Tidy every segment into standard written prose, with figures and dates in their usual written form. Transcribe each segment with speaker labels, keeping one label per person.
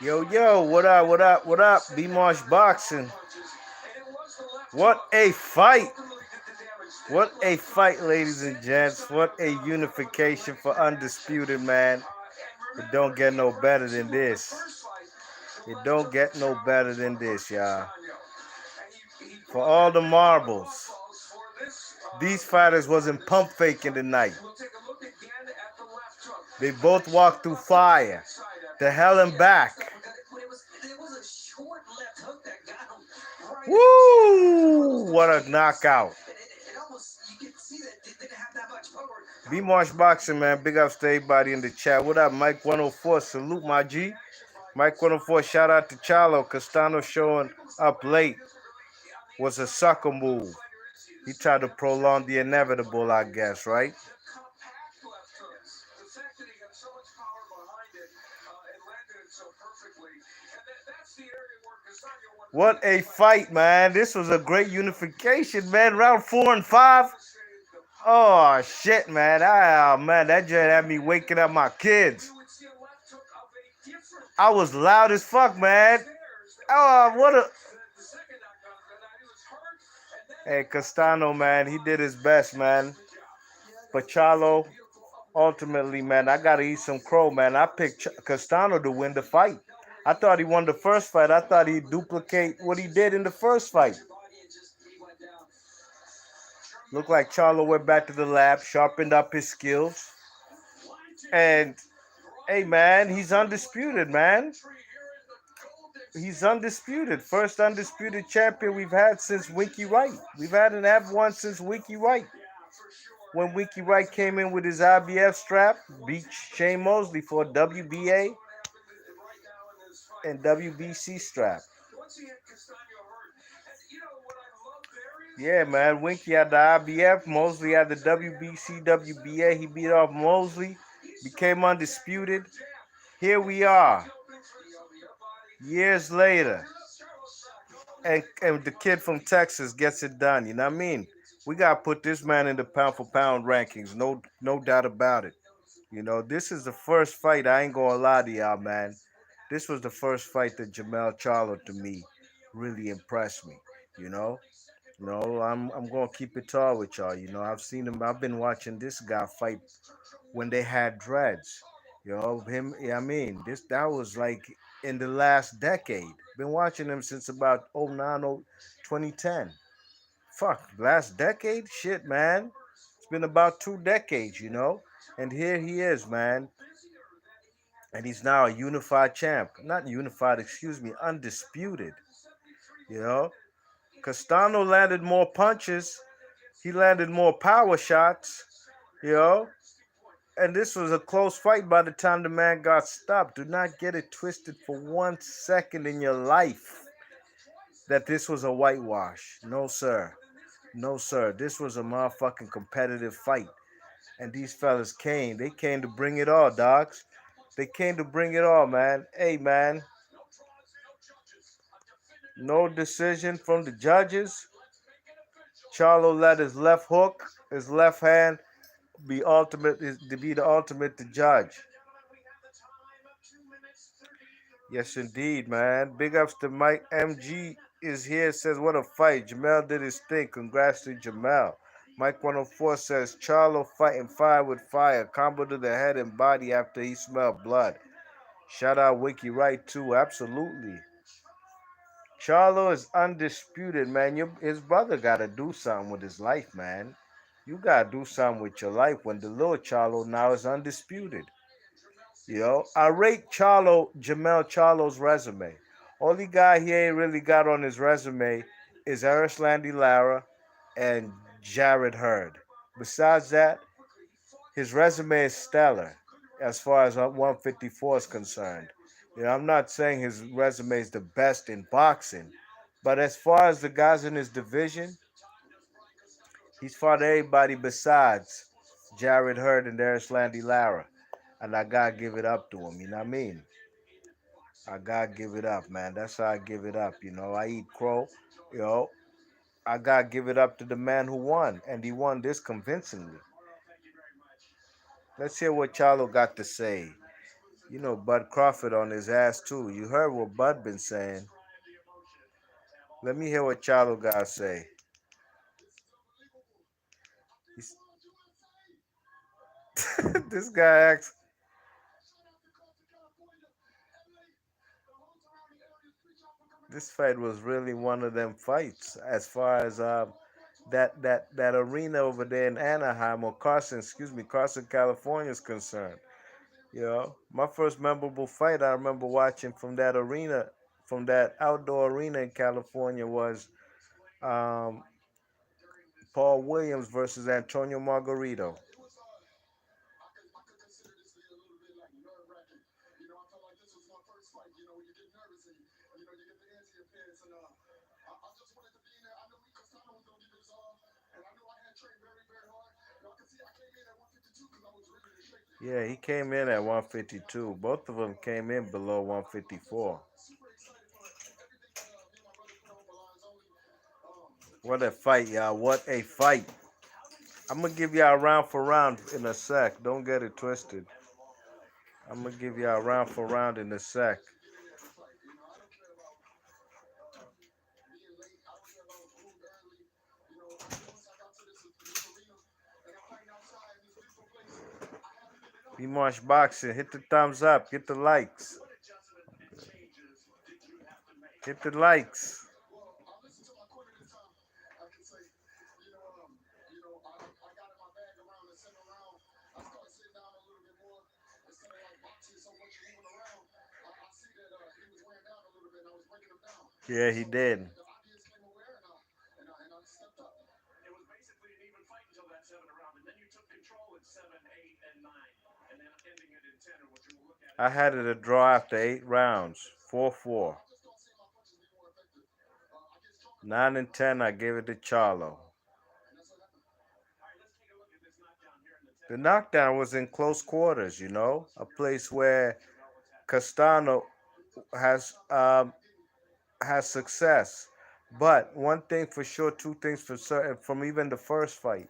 Speaker 1: Yo, yo, what up, what up, what up? B Marsh Boxing. What a fight! What a fight, ladies and gents. What a unification for Undisputed, man. It don't get no better than this. It don't get no better than this, y'all. For all the marbles, these fighters wasn't pump faking tonight. They both walked through fire. The hell and back. Woo! What a knockout. B Marsh Boxing, man. Big ups to everybody in the chat. What up, Mike 104? Salute, my G. Mike 104, shout out to Charlo. Castano showing up late was a sucker move. He tried to prolong the inevitable, I guess, right? What a fight, man. This was a great unification, man. Round 4 and 5. Oh, shit, man. Man, that joint had me waking up my kids. I was loud as fuck, man. Oh, what a... Hey, Castano, man, he did his best, man. But Charlo, ultimately, man, I got to eat some crow, man. I picked Castano to win the fight. I thought he won the first fight. I thought he'd duplicate what he did in the first fight. Looked like Charlo went back to the lab, sharpened up his skills. And, hey, man, he's undisputed, man. He's undisputed. First undisputed champion we've had since Winky Wright. We've had an F1 since Winky Wright. When Winky Wright came in with his IBF strap, beat Shane Mosley for a WBA and WBC strap. Yeah, man. Winky had the IBF. Mosley had the WBC, WBA. He beat off Mosley, became undisputed. Here we are, years later. And the kid from Texas gets it done. You know what I mean? We got to put this man in the pound for pound rankings. No doubt about it. You know, this is the first fight. I ain't going to lie to y'all, man. This was the first fight that Jermell Charlo, to me, really impressed me. You know? No, I'm gonna keep it tall with y'all. You know, I've seen him. I've been watching this guy fight when they had dreads. You know him. Yeah, I mean, that was like in the last decade. Been watching him since about '09, 2010. Fuck, last decade? Shit, man. It's been about 2 decades, you know. And here he is, man. And he's now a unified champ. Not unified, excuse me, undisputed. You know, Castano landed more punches. He landed more power shots, you know. And this was a close fight by the time the man got stopped. Do not get it twisted for 1 second in your life that this was a whitewash. No, sir. No, sir. This was a motherfucking competitive fight. And these fellas came. They came to bring it all, dogs. They came to bring it all, man. Hey, man. No decision from the judges. Charlo let his left hook, his left hand, be the ultimate to judge. Yes, indeed, man. Big ups to Mike MG is here. Says what a fight. Jermell did his thing. Congrats to Jermell. Mike 104 says Charlo fighting fire with fire. Combo to the head and body after he smelled blood. Shout out Wiki Wright too. Absolutely. Charlo is undisputed, man. His brother got to do something with his life, man. You got to do something with your life when the little Charlo now is undisputed. You know, I rate Jermell Charlo's resume. Only guy he ain't really got on his resume is Landy Lara and Jared Hurd. Besides that, his resume is stellar as far as 154 is concerned. You know, I'm not saying his resume is the best in boxing, but as far as the guys in his division, he's fought everybody besides Jared Hurd and Landy Lara. And I gotta give it up to him, you know what I mean? I gotta give it up, man. That's how I give it up, you know. I eat crow, you know. I gotta give it up to the man who won, and he won this convincingly. Let's hear what Charlo got to say. You know, Bud Crawford on his ass too. You heard what Bud been saying. Let me hear what Charlo guy say. He's- this guy acts. This fight was really one of them fights as far as that arena over there in Anaheim or Carson, excuse me, Carson, California is concerned. You know, my first memorable fight I remember watching from that arena, from that outdoor arena in California was um, Paul Williams versus Antonio Margarito. Yeah, he came in at 152. Both of them came in below 154. What a fight, y'all. What a fight. I'm going to give y'all round for round in a sec. Don't get it twisted. I'm going to give y'all round for round in a sec. B-Marsh Boxing. Hit the thumbs up. Get the likes. Hit the likes. Yeah, he did. I had it a draw after 8 rounds. 4-4. 9 and 10, I gave it to Charlo. The knockdown was in close quarters, you know, a place where Castano has success. But one thing for sure, two things for certain, from even the first fight,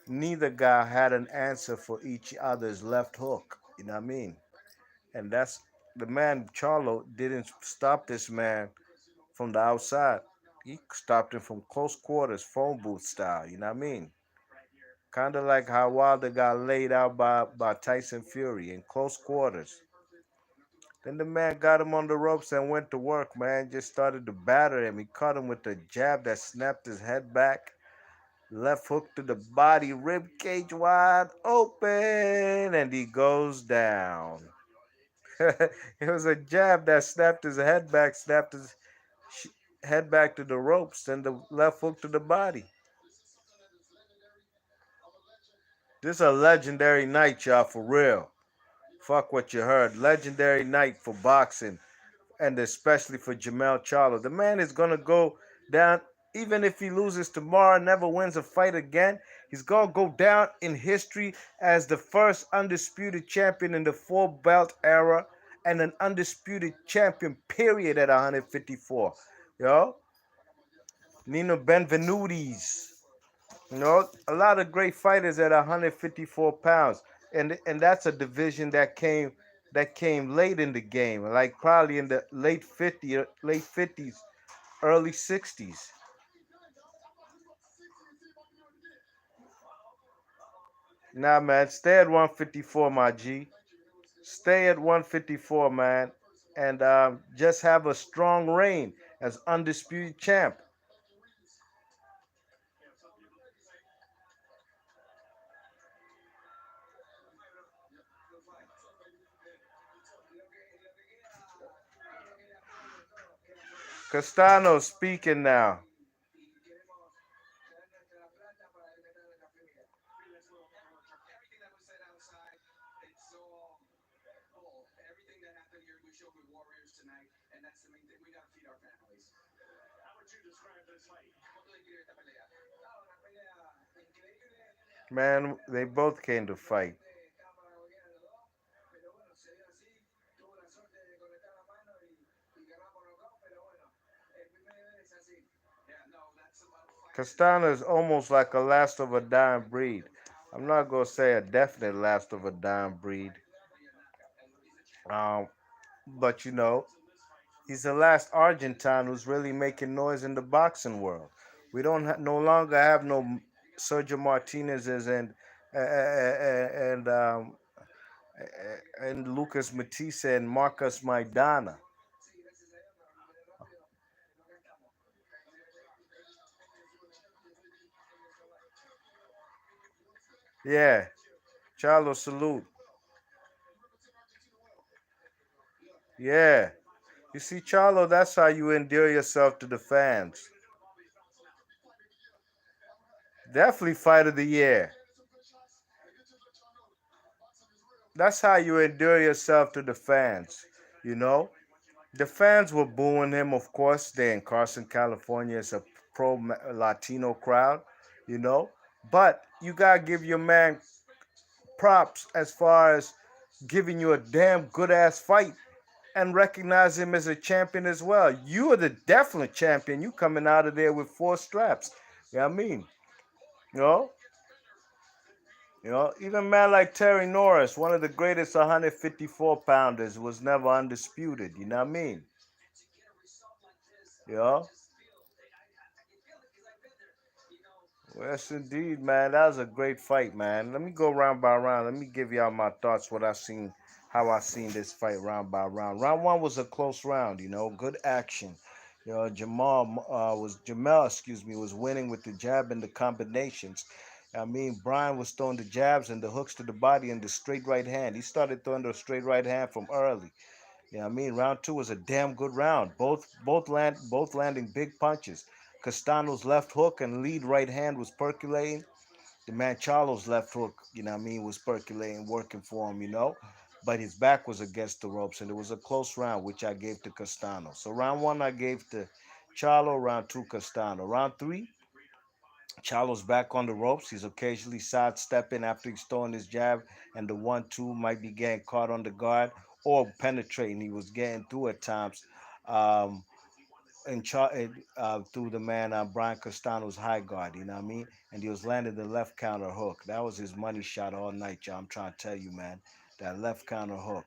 Speaker 1: neither guy had an answer for each other's left hook. You know what I mean? And that's the man Charlo didn't stop this man from the outside. He stopped him from close quarters, phone booth style. You know what I mean? Kind of like how Wilder got laid out by Tyson Fury in close quarters. Then the man got him on the ropes and went to work, man. Just started to batter him. He caught him with a jab that snapped his head back. Left hook to the body, rib cage wide open, and he goes down. It was a jab that snapped his head back, snapped his head back to the ropes, and the left hook to the body. This is a legendary night, y'all, for real. Fuck what you heard. Legendary night for boxing, and especially for Jermell Charlo. The man is gonna go down, even if he loses tomorrow, never wins a fight again. He's gonna go down in history as the first undisputed champion in the four belt era, and an undisputed champion period at 154. Yo, Nino Benvenutis. You know, a lot of great fighters at 154 pounds, and that's a division that came late in the game, like probably in the late 50s, early 60s. Nah, man, stay at 154, my G. Stay at 154, man, and just have a strong reign as undisputed champ. Castano speaking now. Man, they both came to fight. Castano is almost like a last of a dying breed. I'm not gonna say a definite last of a dying breed. Um, but he's the last Argentine who's really making noise in the boxing world. We don't no longer have no Sergio Martinez's and and Lucas Matisse and Marcus Maidana. Yeah, Charlo salute. Yeah, you see, Charlo, that's how you endear yourself to the fans. Definitely fight of the year. That's how you endear yourself to the fans. You know, the fans were booing him, of course. They're in Carson, California. It's a pro Latino crowd, you know. But you gotta give your man props as far as giving you a damn good ass fight and recognize him as a champion as well. You are the definite champion. You coming out of there with 4 straps. You know what I mean? You know? Even a man like Terry Norris, one of the greatest 154 pounders, was never undisputed. You know what I mean? You know? Yes, indeed, man. That was a great fight, man. Let me go round by round. Let me give y'all my thoughts, what I seen, how I seen this fight round by round. Round one was a close round, good action. Jermell, excuse me, was winning with the jab and the combinations. I mean, Brian was throwing the jabs and the hooks to the body and the straight right hand. He started throwing the straight right hand from early. I mean, round two was a damn good round. Both landing big punches. Castano's left hook and lead right hand was percolating. The man Charlo's left hook, was percolating, working for him. But his back was against the ropes, and it was a close round, which I gave to Castano. So round one I gave to Charlo, round two Castano. Round three, Charlo's back on the ropes. He's occasionally sidestepping after he's throwing his jab, and the 1-2 might be getting caught on the guard or penetrating. He was getting through at times. Um, through the man Brian Castano's high guard, you know what I mean? And he was landing the left counter hook. That was his money shot all night, y'all. I'm trying to tell you, man. That left counter hook.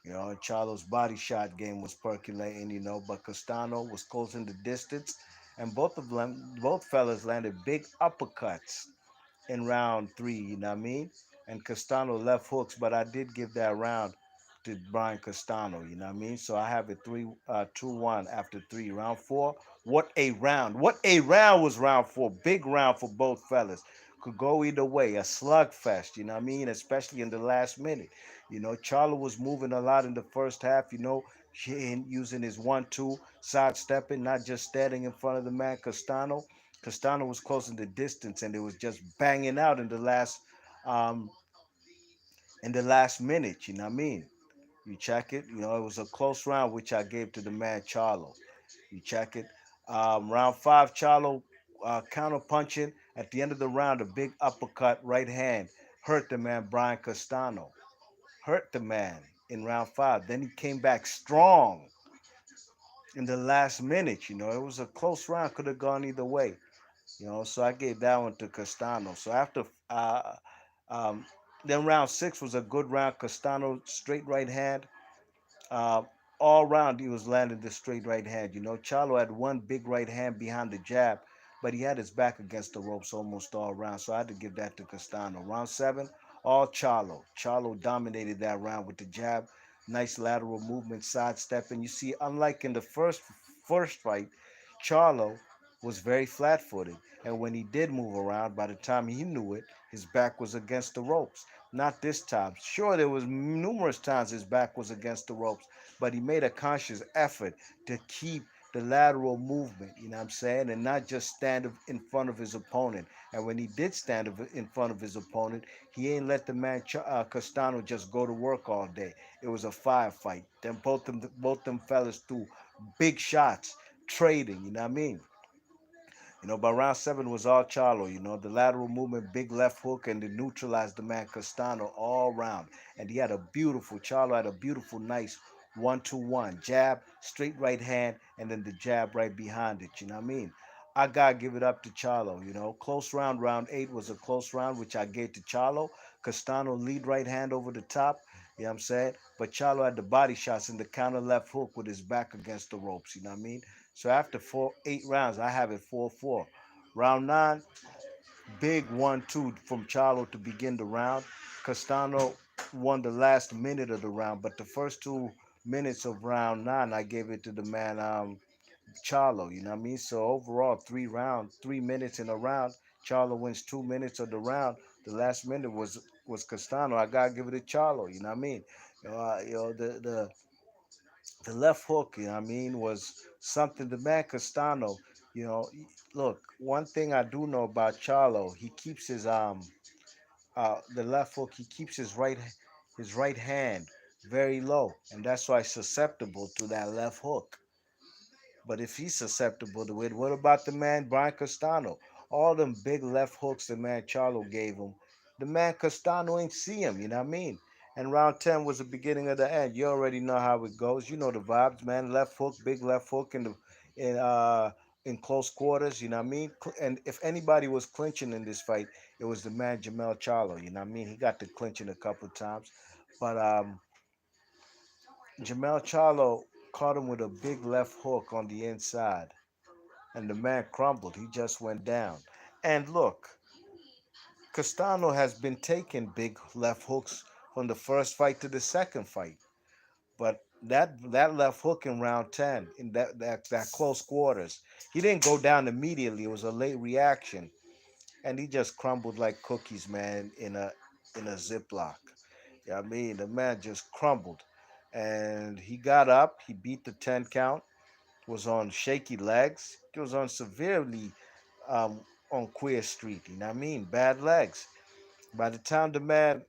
Speaker 1: And Charlo's body shot game was percolating, but Castano was closing the distance. And both fellas landed big uppercuts in round three, you know what I mean? And Castano left hooks, but I did give that round to Brian Castano, you know what I mean? So I have it 2-1 after three. Round four, what a round. What a round was round four. Big round for both fellas. Could go either way. A slugfest, you know what I mean? Especially in the last minute. Charlo was moving a lot in the first half, using his 1-2, sidestepping, not just standing in front of the man Castano. Castano was closing the distance, and it was just banging out um, in the last minute. You know what I mean? You check it. It was a close round, which I gave to the man Charlo. You check it. Round five, Charlo counter punching at the end of the round, a big uppercut, right hand, hurt the man Brian Castano. Hurt the man in round five. Then he came back strong in the last minute. It was a close round, could have gone either way. So I gave that one to Castano. So after um, then round six was a good round. Castano straight right hand. Uh, all round he was landing the straight right hand. Charlo had one big right hand behind the jab, but he had his back against the ropes almost all round. So I had to give that to Castano. Round seven, all Charlo. Charlo dominated that round with the jab. Nice lateral movement, sidestepping. You see, unlike in the first fight, Charlo was very flat-footed, and when he did move around, by the time he knew it, his back was against the ropes. Not this time. Sure, there was numerous times his back was against the ropes, but he made a conscious effort to keep the lateral movement, you know what I'm saying, and not just stand in front of his opponent. And when he did stand in front of his opponent, he ain't let the man Castano just go to work all day. It was a firefight. Then both them fellas threw big shots, trading, you know what I mean? But round seven was all Charlo. The lateral movement, big left hook, and it neutralized the man Castano all round. And he had a beautiful, Charlo had a beautiful, nice 1-2-1 jab, straight right hand, and then the jab right behind it. You know what I mean? I gotta give it up to Charlo. Close round eight was a close round, which I gave to Charlo. Castano lead right hand over the top. You know what I'm saying? But Charlo had the body shots and the counter left hook with his back against the ropes. You know what I mean? So after 8 rounds, I have it 4-4. Round nine, big 1-2 from Charlo to begin the round. Castano won the last minute of the round, but the first 2 minutes of round nine, I gave it to the man Charlo. You know what I mean? So overall, 3 minutes in a round. Charlo wins 2 minutes of the round. The last minute was Castano. I gotta give it to Charlo. You know what I mean? The left hook. You know what I mean? Was something. The man Castano. You know, look. One thing I do know about Charlo, he keeps the left hook. He keeps his right hand very low, and that's why he's susceptible to that left hook. But if he's susceptible to it, what about the man Brian Castano? All them big left hooks the man Charlo gave him, the man Castano ain't see him, you know what I mean? And round 10 was the beginning of the end. You already know how it goes. You know the vibes, man. Left hook, big left hook in close quarters, you know what I mean? And if anybody was clinching in this fight, it was the man Jermell Charlo, you know what I mean? He got the clinching a couple times. But Jermell Charlo caught him with a big left hook on the inside, and the man crumbled. He just went down. And look, Castano has been taking big left hooks from the first fight to the second fight, but that left hook in round 10 in that close quarters, he didn't go down immediately. It was a late reaction, and he just crumbled like cookies, man, in a Ziploc. Yeah, I mean, the man just crumbled, and he got up. He beat the 10 count. Was on shaky legs. He was on severely on Queer Street. You know what I mean? Bad legs. By the time the man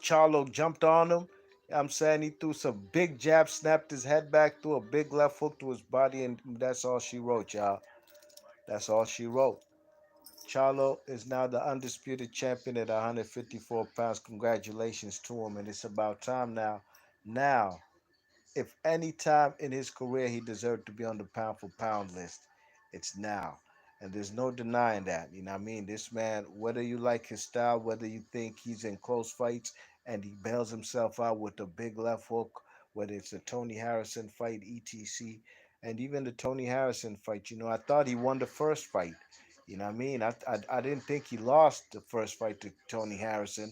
Speaker 1: Charlo jumped on him, I'm saying he threw some big jabs, snapped his head back, threw a big left hook to his body, and that's all she wrote, y'all. That's all she wrote. Charlo is now the undisputed champion at 154 pounds. Congratulations to him, and it's about time now. Now, if any time in his career he deserved to be on the pound for pound list, it's now. And there's no denying that. You know what I mean? This man, whether you like his style, whether you think he's in close fights and he bails himself out with a big left hook, whether it's the Tony Harrison fight, etc., and even the Tony Harrison fight, I thought he won the first fight. You know what I mean? I didn't think he lost the first fight to Tony Harrison,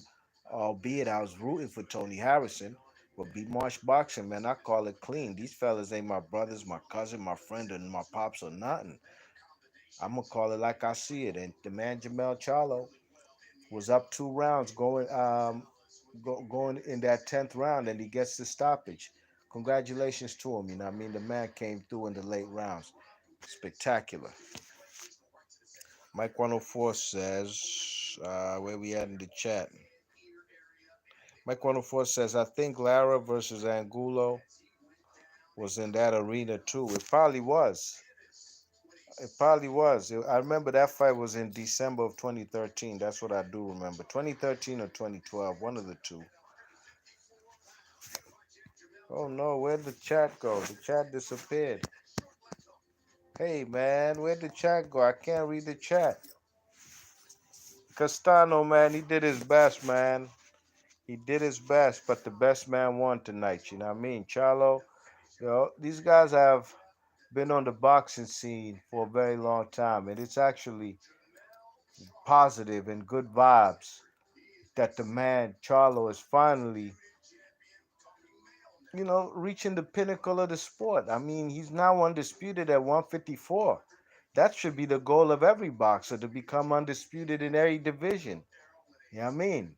Speaker 1: albeit I was rooting for Tony Harrison. But be Marsh boxing, man, I call it clean. These fellas ain't my brothers, my cousin, my friend, and my pops or nothing. I'm gonna call it like I see it. And the man Jermell Charlo was up 2 rounds, going in that 10th round, and he gets the stoppage. Congratulations to him. You know, what I mean, the man came through in the late rounds. Spectacular. Mike 104 says, where we at in the chat? Mike 104 says, I think Lara versus Angulo was in that arena too. It probably was. It probably was. I remember that fight was in December of 2013. That's what I do remember. 2013 or 2012, one of the two. Oh no, where'd the chat go? The chat disappeared. Hey man, where'd the chat go? I can't read the chat. Castano, man, he did his best, man. He did his best, but the best man won tonight. You know what I mean? Charlo, these guys have been on the boxing scene for a very long time, and it's actually positive and good vibes that the man Charlo is finally, reaching the pinnacle of the sport. I mean, he's now undisputed at 154. That should be the goal of every boxer to become undisputed in every division. You know what I mean?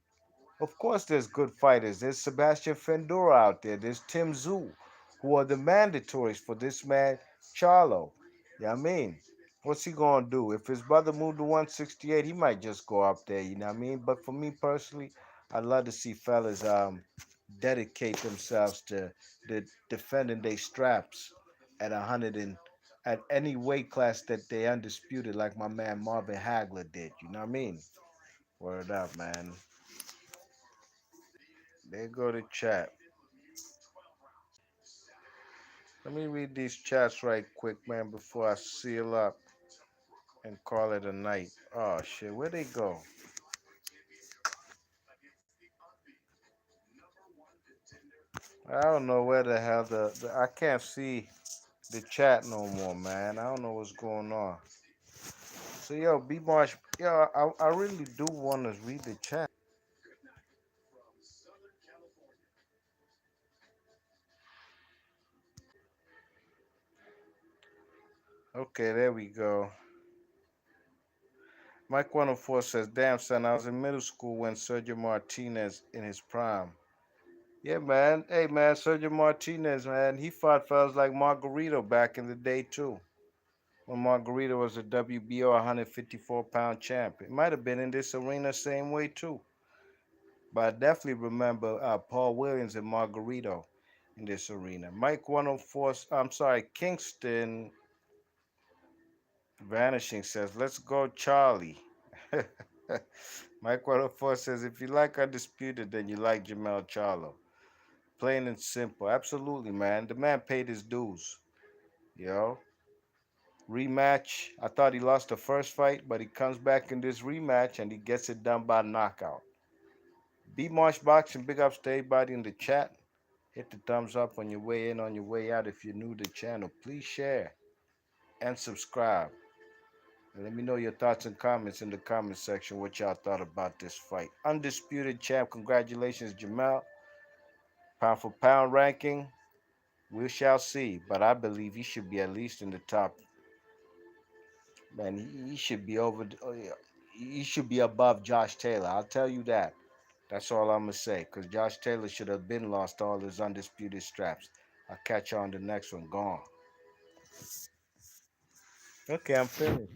Speaker 1: Of course, there's good fighters. There's Sebastian Fendura out there. There's Tim Tszyu, who are the mandatories for this man, Charlo. You know what I mean? What's he going to do? If his brother moved to 168, he might just go up there. You know what I mean? But for me personally, I'd love to see fellas dedicate themselves to defending their straps at 100 and at any weight class that they undisputed, like my man Marvin Hagler did. You know what I mean? Word up, man. There go the chat. Let me read these chats right quick, man, before I seal up and call it a night. Oh shit, where they go? I don't know where the hell I can't see the chat no more, man. I don't know what's going on. So yo, B Marsh, yo, I really do want to read the chat. Okay, there we go. Mike 104 says, "Damn son, I was in middle school when Sergio Martinez in his prime." Yeah, man. Hey, man, Sergio Martinez, man, he fought fellas like Margarito back in the day too. When Margarito was a WBO 154-pound champ, it might have been in this arena same way too. But I definitely remember Paul Williams and Margarito in this arena. Mike 104, I'm sorry, Kingston Vanishing says, "Let's go, Charlie." Mike 104 says, "If you like Undisputed, then you like Jermell Charlo. Plain and simple." Absolutely, man. The man paid his dues. Yo. Rematch. I thought he lost the first fight, but he comes back in this rematch and he gets it done by knockout. B Marsh Boxing, big ups to everybody in the chat. Hit the thumbs up on your way in, on your way out. If you're new to the channel, please share and subscribe. And let me know your thoughts and comments in the comment section what y'all thought about this fight. Undisputed champ, congratulations, Jermell. Pound for pound ranking, we shall see. But I believe he should be at least in the top. Man, he should be over. Yeah, he should be above Josh Taylor. I'll tell you that. That's all I'm gonna say. Cause Josh Taylor should have been lost all his undisputed straps. I'll catch you on the next one. Gone. Okay, I'm finished.